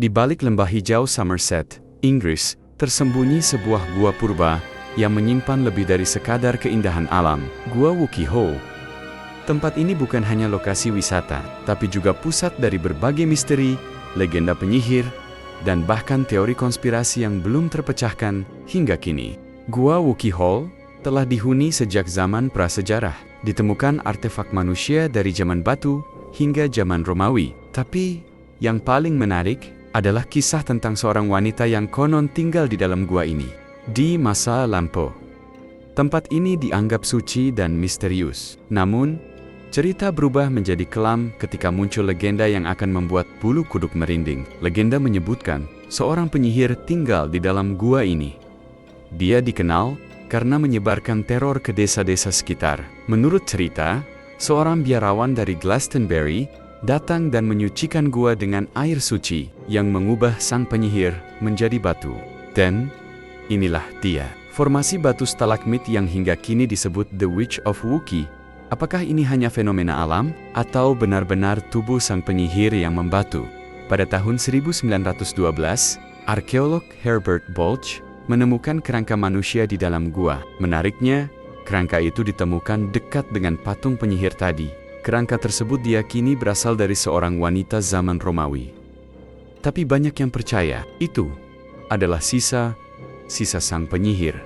Di balik lembah hijau Somerset, Inggris, tersembunyi sebuah gua purba yang menyimpan lebih dari sekadar keindahan alam, Gua Wookey Hole. Tempat ini bukan hanya lokasi wisata, tapi juga pusat dari berbagai misteri, legenda penyihir, dan bahkan teori konspirasi yang belum terpecahkan hingga kini. Gua Wookey Hole telah dihuni sejak zaman prasejarah. Ditemukan artefak manusia dari zaman batu hingga zaman Romawi. Tapi yang paling menarik adalah kisah tentang seorang wanita yang konon tinggal di dalam gua ini. Di masa lampau, tempat ini dianggap suci dan misterius. Namun, cerita berubah menjadi kelam ketika muncul legenda yang akan membuat bulu kuduk merinding. Legenda menyebutkan seorang penyihir tinggal di dalam gua ini. Dia dikenal karena menyebarkan teror ke desa-desa sekitar. Menurut cerita, seorang biarawan dari Glastonbury datang dan menyucikan gua dengan air suci yang mengubah sang penyihir menjadi batu. Dan inilah dia, formasi batu stalagmit yang hingga kini disebut The Witch of Wookey. Apakah ini hanya fenomena alam atau benar-benar tubuh sang penyihir yang membatu? Pada tahun 1912, arkeolog Herbert Bulge menemukan kerangka manusia di dalam gua. Menariknya, kerangka itu ditemukan dekat dengan patung penyihir tadi. Kerangka tersebut diyakini berasal dari seorang wanita zaman Romawi. Tapi banyak yang percaya itu adalah sisa sang penyihir.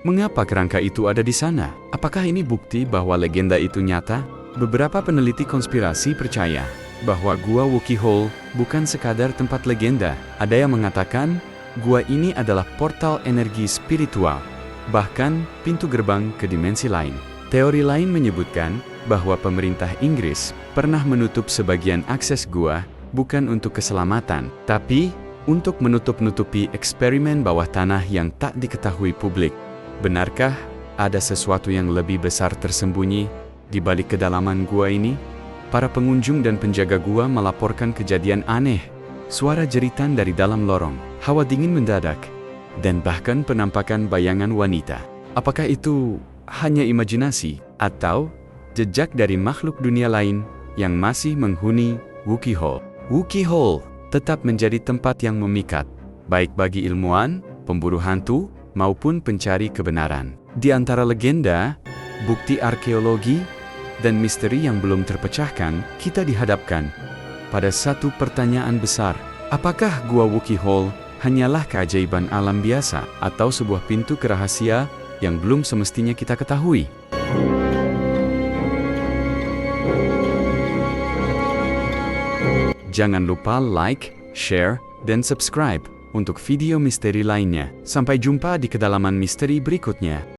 Mengapa kerangka itu ada di sana? Apakah ini bukti bahwa legenda itu nyata? Beberapa peneliti konspirasi percaya bahwa Gua Wookey Hole bukan sekadar tempat legenda. Ada yang mengatakan gua ini adalah portal energi spiritual, bahkan pintu gerbang ke dimensi lain. Teori lain menyebutkan bahwa pemerintah Inggris pernah menutup sebagian akses gua bukan untuk keselamatan, tapi untuk menutup-nutupi eksperimen bawah tanah yang tak diketahui publik. Benarkah ada sesuatu yang lebih besar tersembunyi di balik kedalaman gua ini? Para pengunjung dan penjaga gua melaporkan kejadian aneh, suara jeritan dari dalam lorong, hawa dingin mendadak, dan bahkan penampakan bayangan wanita. Apakah itu hanya imajinasi atau jejak dari makhluk dunia lain yang masih menghuni Wookey Hole? Wookey Hole tetap menjadi tempat yang memikat, baik bagi ilmuwan, pemburu hantu, maupun pencari kebenaran. Di antara legenda, bukti arkeologi, dan misteri yang belum terpecahkan, kita dihadapkan pada satu pertanyaan besar. Apakah Gua Wookey Hole hanyalah keajaiban alam biasa atau sebuah pintu ke rahasia yang belum semestinya kita ketahui? Jangan lupa like, share, dan subscribe untuk video misteri lainnya. Sampai jumpa di kedalaman misteri berikutnya.